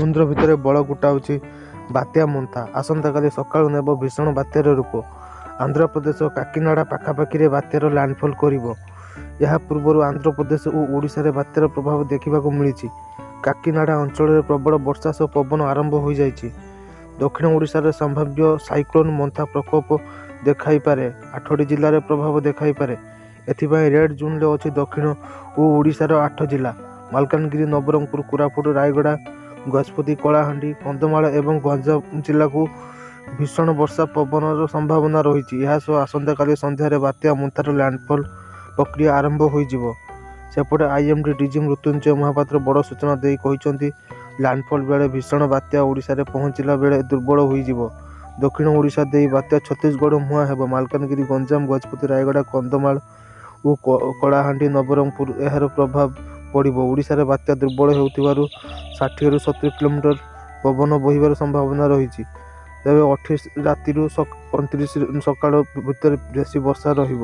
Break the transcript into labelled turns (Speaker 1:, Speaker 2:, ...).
Speaker 1: ସମୁଦ୍ର ଭିତରେ ବଳ ଗୋଟାଉଛି ବାତ୍ୟା ମୋନ୍ଥା ଆସନ୍ତାକାଲି ସକାଳୁ ନେବ ଭୀଷଣ ବାତ୍ୟାର ରୂପ। ଆନ୍ଧ୍ରପ୍ରଦେଶ କାକିନାଡ଼ା ପାଖାପାଖିରେ ବାତ୍ୟାର ଲ୍ୟାଣ୍ଡଫଲ୍ କରିବ। ଏହା ପୂର୍ବରୁ ଆନ୍ଧ୍ରପ୍ରଦେଶ ଓ ଓଡ଼ିଶାରେ ବାତ୍ୟାର ପ୍ରଭାବ ଦେଖିବାକୁ ମିଳିଛି। କାକିନାଡ଼ା ଅଞ୍ଚଳରେ ପ୍ରବଳ ବର୍ଷା ସହ ପବନ ଆରମ୍ଭ ହୋଇଯାଇଛି। ଦକ୍ଷିଣ ଓଡ଼ିଶାରେ ସମ୍ଭାବ୍ୟ ସାଇକ୍ଲୋନ୍ ମୋନ୍ଥା ପ୍ରକୋପ ଦେଖାଇପାରେ। 8ଟି ଜିଲ୍ଲାରେ ପ୍ରଭାବ ଦେଖାଇପାରେ। ଏଥିପାଇଁ ରେଡ୍ ଜୋନ୍ରେ ଅଛି ଦକ୍ଷିଣ ଓ ଓଡ଼ିଶାର 8 ଜିଲ୍ଲା। ମାଲକାନଗିରି, ନବରଙ୍ଗପୁର, କୋରାପୁଟ, ରାୟଗଡ଼ା, ଗଜପତି, କଳାହାଣ୍ଡି, କନ୍ଧମାଳ ଏବଂ ଗଞ୍ଜାମ ଜିଲ୍ଲାକୁ ଭୀଷଣ ବର୍ଷା ପବନର ସମ୍ଭାବନା ରହିଛି। ଏହା ସହ ଆସନ୍ତାକାଲି ସନ୍ଧ୍ୟାରେ ବାତ୍ୟା ମୋନ୍ଥାର ଲ୍ୟାଣ୍ଡଫଲ୍ ପ୍ରକ୍ରିୟା ଆରମ୍ଭ ହୋଇଯିବ। ସେପଟେ ଆଇଏମ୍ଡି ଡିଜି ମୃତ୍ୟୁଞ୍ଜୟ ମହାପାତ୍ର ବଡ଼ ସୂଚନା ଦେଇ କହିଛନ୍ତି, ଲ୍ୟାଣ୍ଡଫଲ୍ ବେଳେ ଭୀଷଣ ବାତ୍ୟା ଓଡ଼ିଶାରେ ପହଞ୍ଚିଲା ବେଳେ ଦୁର୍ବଳ ହୋଇଯିବ। ଦକ୍ଷିଣ ଓଡ଼ିଶା ଦେଇ ବାତ୍ୟା ଛତିଶଗଡ଼ ମୁହାଁ ହେବ। ମାଲକାନଗିରି, ଗଞ୍ଜାମ, ଗଜପତି, ରାୟଗଡ଼ା, କନ୍ଧମାଳ ଓ କଳାହାଣ୍ଡି, ନବରଙ୍ଗପୁର ଏହାର ପ୍ରଭାବ ପଡ଼ିବ। ଓଡ଼ିଶାରେ ବାତ୍ୟା ଦୁର୍ବଳ ହେଉଥିବାରୁ 60ରୁ 70 କିଲୋମିଟର ପବନ ବହିବାର ସମ୍ଭାବନା ରହିଛି। ତେବେ 28 ରାତିରୁ 29 ସକାଳ ଭିତରେ ବେଶୀ ବର୍ଷା ରହିବ।